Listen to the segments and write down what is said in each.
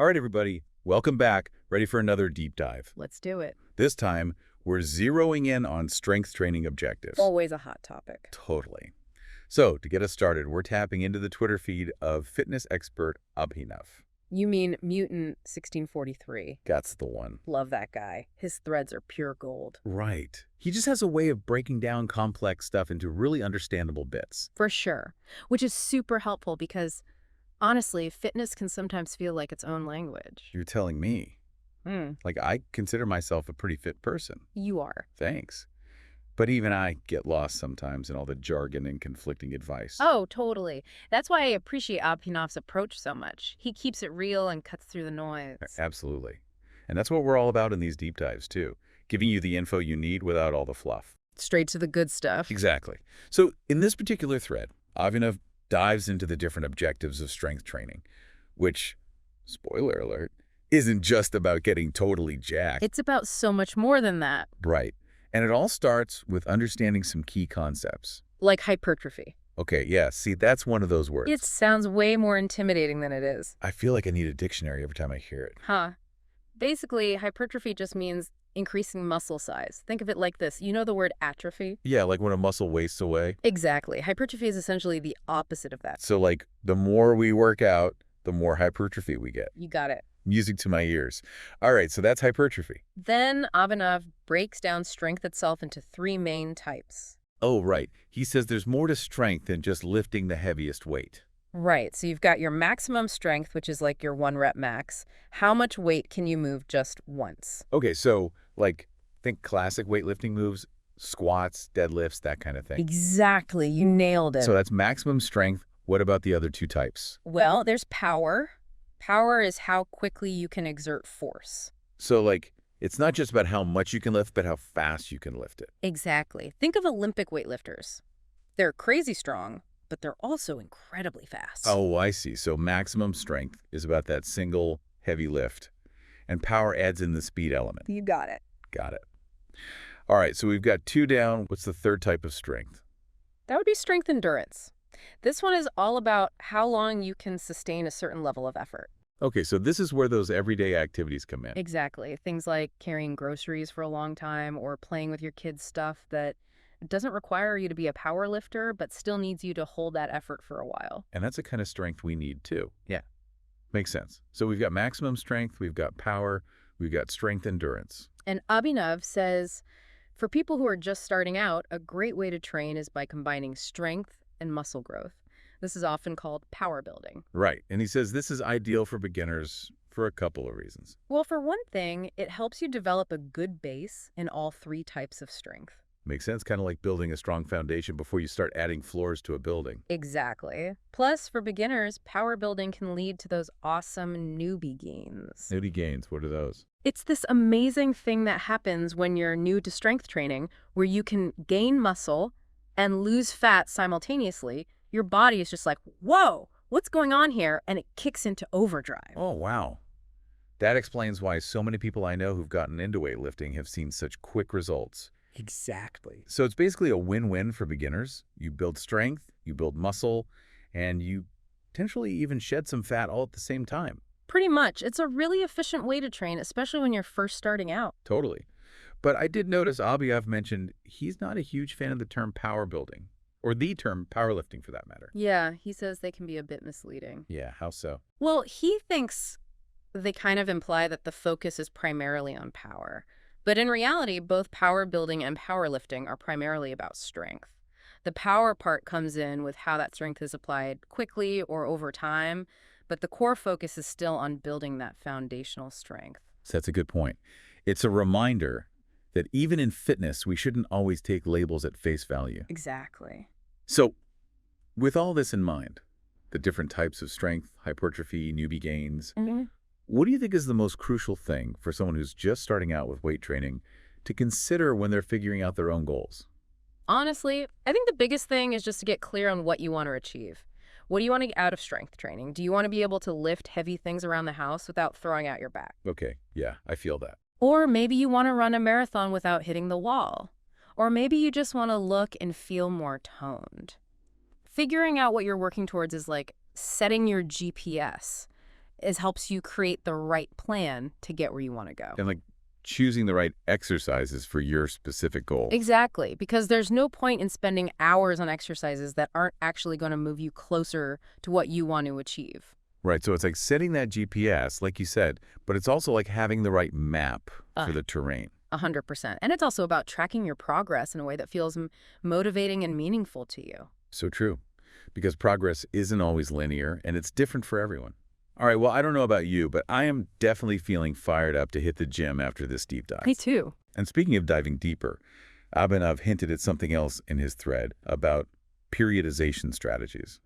All right, everybody, welcome back. Ready for another deep dive. Let's do it. This time, we're zeroing in on strength training objectives. Always a hot topic. Totally. So, to get us started, we're tapping into the Twitter feed of fitness expert Abhinav. You mean Mutant 1643. That's the one. Love that guy. His threads are pure gold. Right. He just has a way of breaking down complex stuff into really understandable bits. For sure. Which is super helpful because, honestly, fitness can sometimes feel like its own language. You're telling me. Like, I consider myself a pretty fit person. You are. Thanks. But even I get lost sometimes in all the jargon and conflicting advice. Oh, totally. That's why I appreciate Abhinav's approach so much. He keeps it real and cuts through the noise. Absolutely. And that's what we're all about in these deep dives, too. Giving you the info you need without all the fluff. Straight to the good stuff. Exactly. So in this particular thread, Abhinav dives into the different objectives of strength training, which, spoiler alert, isn't just about getting totally jacked. It's about so much more than that. Right. And it all starts with understanding some key concepts. Like hypertrophy. Okay, yeah, see, that's one of those words. It sounds way more intimidating than it is. I feel like I need a dictionary every time I hear it. Huh. Basically, hypertrophy just means increasing muscle size. Think of it like this. You know the word atrophy? Yeah, like when a muscle wastes away. Exactly. Hypertrophy is essentially the opposite of that. So, like, the more we work out, the more hypertrophy we get. You got it. Music to my ears. All right, so that's hypertrophy. Then Abhinav breaks down strength itself into three main types. Oh, right. He says there's more to strength than just lifting the heaviest weight. Right. So you've got your maximum strength, which is like your 1 rep max. How much weight can you move just once? Okay, so, like, think classic weightlifting moves, squats, deadlifts, that kind of thing. Exactly. You nailed it. So that's maximum strength. What about the other two types? Well, there's power. Power is how quickly you can exert force. So, like, it's not just about how much you can lift, but how fast you can lift it. Exactly. Think of Olympic weightlifters. They're crazy strong, but they're also incredibly fast. Oh, I see. So maximum strength is about that single heavy lift, and power adds in the speed element. You got it. Got it. All right, so we've got 2 down. What's the third type of strength? That would be strength endurance. This one is all about how long you can sustain a certain level of effort. Okay, so this is where those everyday activities come in. Exactly. Things like carrying groceries for a long time or playing with your kids' stuff that doesn't require you to be a power lifter, but still needs you to hold that effort for a while. And that's the kind of strength we need, too. Yeah. Makes sense. So we've got maximum strength, we've got power, we've got strength endurance. And Abhinav says, for people who are just starting out, a great way to train is by combining strength and muscle growth. This is often called power building. Right. And he says this is ideal for beginners for a couple of reasons. Well, for one thing, it helps you develop a good base in all 3 types of strength. Makes sense, kind of like building a strong foundation before you start adding floors to a building. Exactly. Plus, for beginners, power building can lead to those awesome newbie gains. Newbie gains, what are those? It's this amazing thing that happens when you're new to strength training, where you can gain muscle and lose fat simultaneously. Your body is just like, whoa, what's going on here? And it kicks into overdrive. Oh, wow. That explains why so many people I know who've gotten into weightlifting have seen such quick results. Exactly. So it's basically a win-win for beginners. You build strength, you build muscle, and you potentially even shed some fat all at the same time. Pretty much. It's a really efficient way to train, especially when you're first starting out. Totally. But I did notice Abhinav mentioned he's not a huge fan of the term power building, or the term powerlifting for that matter. Yeah, he says they can be a bit misleading. Yeah, how so? Well, he thinks they kind of imply that the focus is primarily on power. But in reality, both power building and powerlifting are primarily about strength. The power part comes in with how that strength is applied quickly or over time, but the core focus is still on building that foundational strength. So that's a good point. It's a reminder that even in fitness, we shouldn't always take labels at face value. Exactly. So with all this in mind, the different types of strength, hypertrophy, newbie gains, what do you think is the most crucial thing for someone who's just starting out with weight training to consider when they're figuring out their own goals? Honestly, I think the biggest thing is just to get clear on what you want to achieve. What do you want to get out of strength training? Do you want to be able to lift heavy things around the house without throwing out your back? Okay, yeah, I feel that. Or maybe you want to run a marathon without hitting the wall. Or maybe you just want to look and feel more toned. Figuring out what you're working towards is like setting your GPS. It helps you create the right plan to get where you want to go. And like choosing the right exercises for your specific goal. Exactly, because there's no point in spending hours on exercises that aren't actually going to move you closer to what you want to achieve. Right, so it's like setting that GPS, like you said, but it's also like having the right map Uh, for the terrain. 100%. And it's also about tracking your progress in a way that feels motivating and meaningful to you. So true, because progress isn't always linear, and it's different for everyone. All right, well, I don't know about you, but I am definitely feeling fired up to hit the gym after this deep dive. Me too. And speaking of diving deeper, Abhinav hinted at something else in his thread about periodization strategies.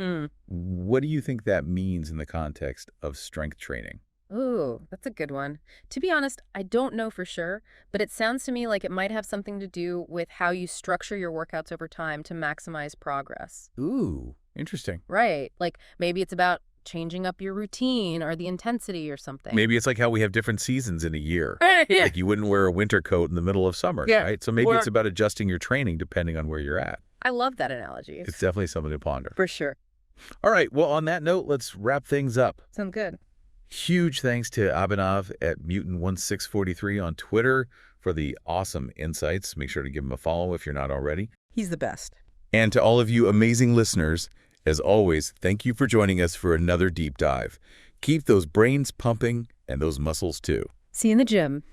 What do you think that means in the context of strength training? Ooh, that's a good one. To be honest, I don't know for sure, but it sounds to me like it might have something to do with how you structure your workouts over time to maximize progress. Ooh, interesting. Right. Like maybe it's about changing up your routine or the intensity or something. Maybe it's like how we have different seasons in a year. Yeah. Like you wouldn't wear a winter coat in the middle of summer, Yeah. right? So maybe Or- it's about adjusting your training depending on where you're at. I love that analogy. It's definitely something to ponder. For sure. All right, well, on that note, let's wrap things up. Sounds good. Huge thanks to Abhinav at Mutant1643 on Twitter for the awesome insights. Make sure to give him a follow if you're not already. He's the best. And to all of you amazing listeners, as always, thank you for joining us for another deep dive. Keep those brains pumping and those muscles too. See you in the gym.